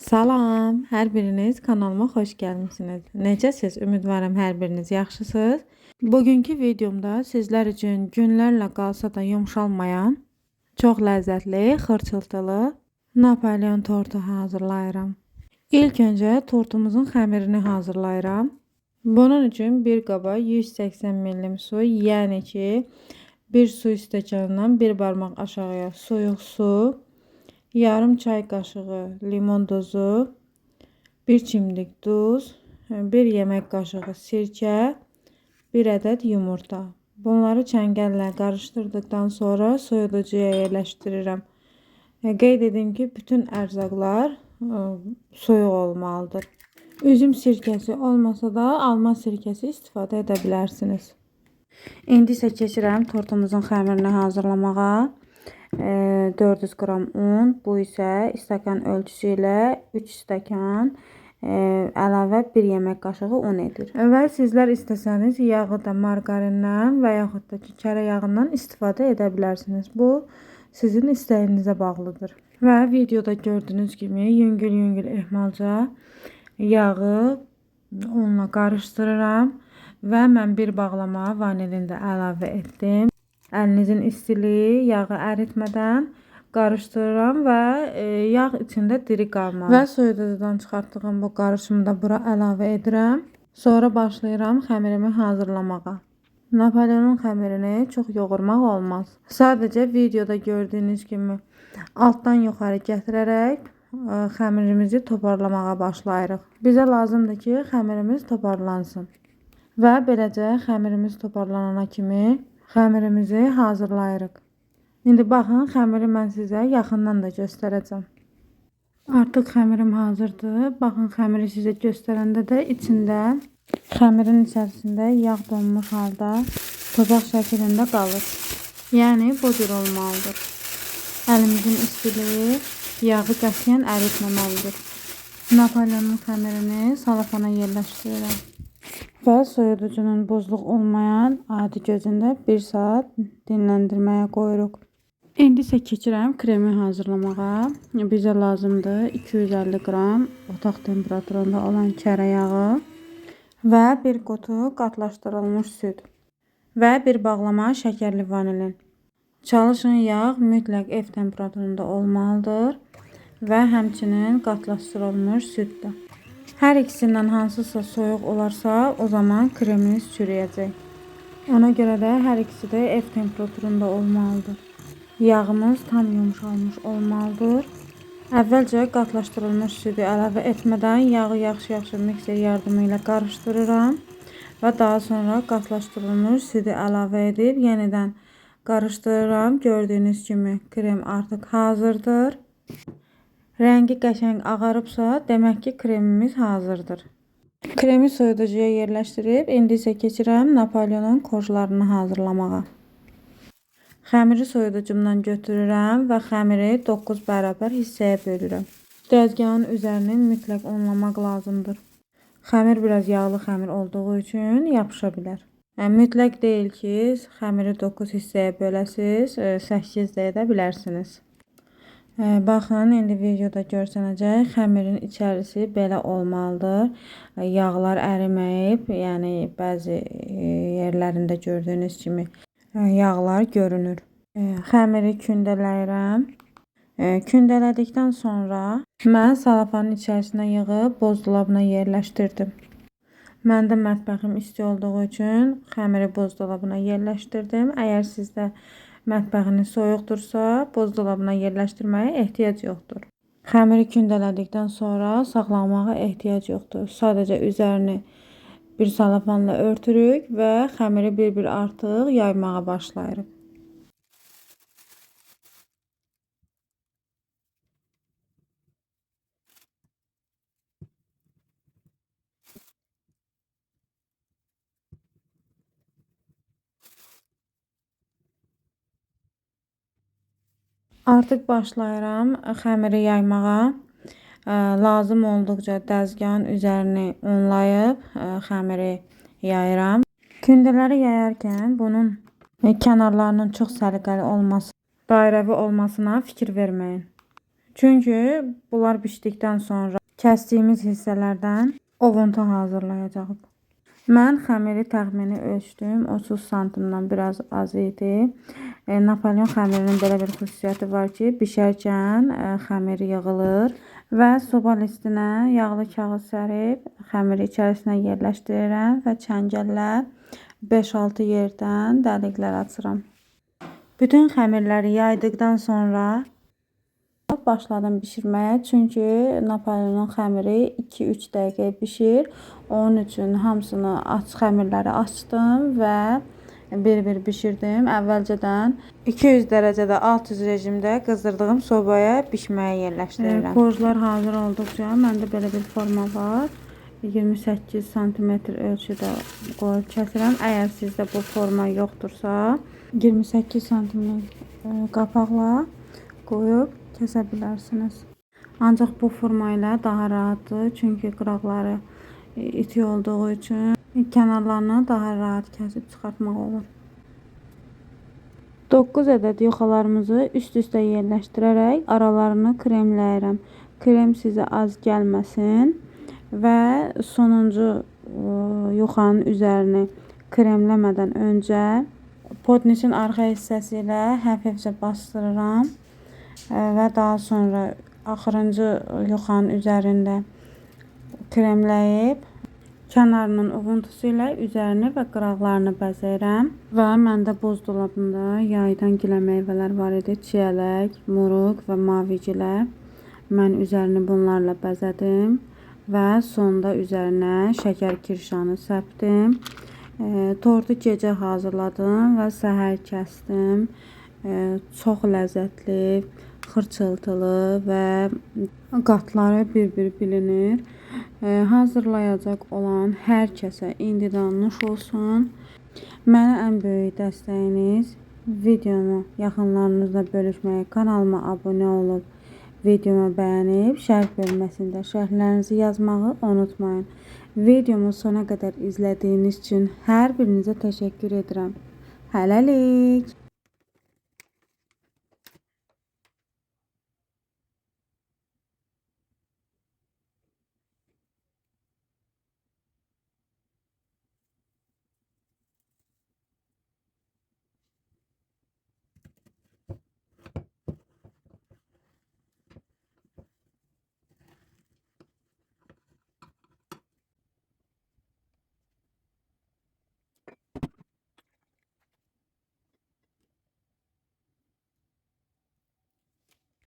Salam, hər biriniz kanalıma xoş gəlmisiniz. Necəsiz? Ümidvaram hər biriniz yaxşısınız. Bugünkü videomda sizlər üçün günlərlə qalsa da yumşalmayan, çox ləzzətli, xırçıltılı Napolyon tortu hazırlayıram. İlk öncə tortumuzun xəmirini hazırlayıram. Bunun üçün bir qaba 180 ml su, yəni ki, bir su stəkanından bir barmaq aşağıya soyuq su, yarım çay qaşığı limon dozu, bir çimdik duz, bir yemək qaşığı sirkə, bir ədəd yumurta. Bunları çəngəllə qarışdırdıktan sonra soyuducuya yerləşdirirəm. Qeyd edim ki, bütün ərzaqlar soyuq olmalıdır. Üzüm sirkəsi olmasa da alma sirkəsi istifadə edə bilərsiniz. İndi isə keçirəm tortumuzun xəmirini hazırlamağa. 400 qram un, bu isə stəkan ölçüsü ilə 3 stəkan əlavə 1 yemək qaşığı un edir. Və sizlər istəsəniz yağı da marqarindən və yaxud da kərə yağından istifadə edə bilərsiniz. Bu sizin istəyinizə bağlıdır. Və videoda gördüyünüz kimi yüngül-yüngül ehmalca yağı unla qarışdırıram və mən bir bağlama vanilini də əlavə etdim. Əlinizin istiliyi yağı əritmədən qarışdırıram və yağ içində diri qalmalı. Və soyuducudan çıxartdığım bu qarışımı da bura əlavə edirəm. Sonra başlayıram xəmirimi hazırlamağa. Napolyonun xəmirini çox yoğurmaq olmaz. Sadəcə videoda gördüyünüz kimi altdan yuxarı gətirərək xəmirimizi toparlamağa başlayırıq. Bizə lazımdır ki, xəmirimiz toparlansın. Və beləcə xəmirimiz toparlanana kimi xəmirimizi hazırlayırıq. İndi baxın, xəmiri mən sizə yaxından da göstərəcəm. Artıq xəmirim hazırdır. Baxın, xəmiri sizə göstərəndə də içində, xəmirin içərisində yağ donmuş halda topaq şəklində qalır. Yəni, bu cür olmalıdır. Əlimizin istiliyi yağı qətiyyən əritməməlidir. Napolyonun xəmirini salafana yerləşdirirəm. Və soyuducunun buzluq olmayan adi gözündə 1 saat dinləndirməyə qoyuruq. İndi isə keçirəm kremi hazırlamağa. Bizə lazımdır 250 qram otaq temperaturunda olan kərə yağı və bir qutu qatlaşdırılmış süd və bir bağlama şəkərli vanilin. Çalışın yağ mütləq ev temperaturunda olmalıdır və həmçinin qatlaşdırılmış süd də. Hər ikisindən hansısa soyuq olarsa, o zaman kreminiz çürüyəcək. Ona görə də hər ikisi də ev temperaturunda olmalıdır. Yağımız tam yumşalmış olmalıdır. Əvvəlcə qatlaşdırılmış südü əlavə etmədən yağı yaxşı-yaxşı mikser yardımı ilə qarışdırıram və daha sonra qatlaşdırılmış südü əlavə edib yenidən qarışdırıram. Gördüyünüz kimi krem artıq hazırdır. Rəngi qəşəng ağarıbsa, demək ki, kremimiz hazırdır. Kremi soyuducuya yerləşdirib, indi isə keçirəm Napolyonun korjlarını hazırlamağa. Xəmiri soyuducumdan götürürəm və xəmiri 9 bərabər hissəyə bölürəm. Dəzgahın üzərini mütləq unlamaq lazımdır. Xəmir biraz yağlı xəmir olduğu üçün yapışa bilər. Mütləq deyil ki, xəmiri 9 hissəyə böləsiz, 8 də edə bilərsiniz. Baxın, indi videoda görsənəcək, xəmirin içərisi belə olmalıdır. Yağlar əriməyib, yəni bəzi yerlərində gördüyünüz kimi yağlar görünür. Xəmiri kündələyirəm. Kündələdikdən sonra mən salafanın içərisinə yığıb buzdolabına yerləşdirdim. Məndə mətbəxim isti olduğu üçün xəmiri buzdolabına yerləşdirdim. Əgər sizdə mətbəxiniz soyuqdursa, buzdolabına yerləşdirməyə ehtiyac yoxdur. Xəmiri kündələdikdən sonra saxlamağa ehtiyac yoxdur. Sadəcə üzərini bir salafanla örtürük və xəmiri bir-bir artıq yaymağa başlayırıq. Artıq başlayıram xəmiri yaymağa. Lazım olduqca dəzgahın üzərini unlayıb xəmiri yayıram. Kündələri yayarkən bunun kənarlarının çox səliqəli olması, dairəvi olmasına fikir verməyin. Çünkü bunlar bişdikdən sonra kəsdiyimiz hissələrdən ovuntu hazırlayacağıq. Mən xəmiri təxmini ölçdüm. 30 santimdən biraz az idi. Napolyon xəmirinin belə bir xüsusiyyəti var ki, bişərkən xəmir yığılır və soba listinə yağlı kağız sərib xəmiri içərisinə yerləşdirirəm və çəngəllə 5-6 yerdən dəliklər açıram. Bütün xəmirləri yaydıqdan sonra başladım bişirməyə. Çünki Napolyonun xəmiri 2-3 dəqiqə bişir. Onun üçün hamısını xəmirləri açdım və bir-bir bişirdim. Əvvəlcədən 200 dərəcədə alt üz rejimdə qızdırdığım sobaya bişməyə yerləşdirirəm. Korjlar hazır olduqca məndə belə bir forma var. 28 sm ölçüdə qoyub kəsirəm. Əgər sizdə bu forma yoxdursa, 28 sm qapaqla qoyub kəsə bilərsiniz. Ancaq bu forma ilə daha rahatdır. Çünki qıraqları iti olduğu üçün kənarlarını daha rahat kəsib çıxartmaq olur. 9 ədəd yoxalarımızı üst-üstə yerləşdirərək aralarını kremləyirəm. Krem sizə az gəlməsin və sonuncu yoxanın üzərini kremləmədən öncə podnisin arxa hissəsi ilə həfifcə bastırıram və daha sonra axırıncı yoxanın üzərində kremləyib kənarının ovuntusu ilə üzerini və qıraqlarını bəzəyirəm. Və məndə buzdolabında yaydan gilə meyvələr var idi. Çiyələk, muruq və mavigilə. Mən üzerini bunlarla bəzədim və sonda üzərinə şəkər kirşanı səpdim. Tortu gecə hazırladım və səhər kəsdim. Çox ləzzətli, xırçıltılı və qatları bir-bir bilinir. Hazırlayacaq olan hər kəsə indidən nuş olsun. Mənə ən böyük dəstəyiniz videomu yaxınlarınızla bölüşməyə, kanalıma abunə olub, videomu bəyənib, şərh bölməsində şərhlərinizi yazmağı unutmayın. Videomu sona qədər izlədiyiniz üçün hər birinizə təşəkkür edirəm. Hələlik.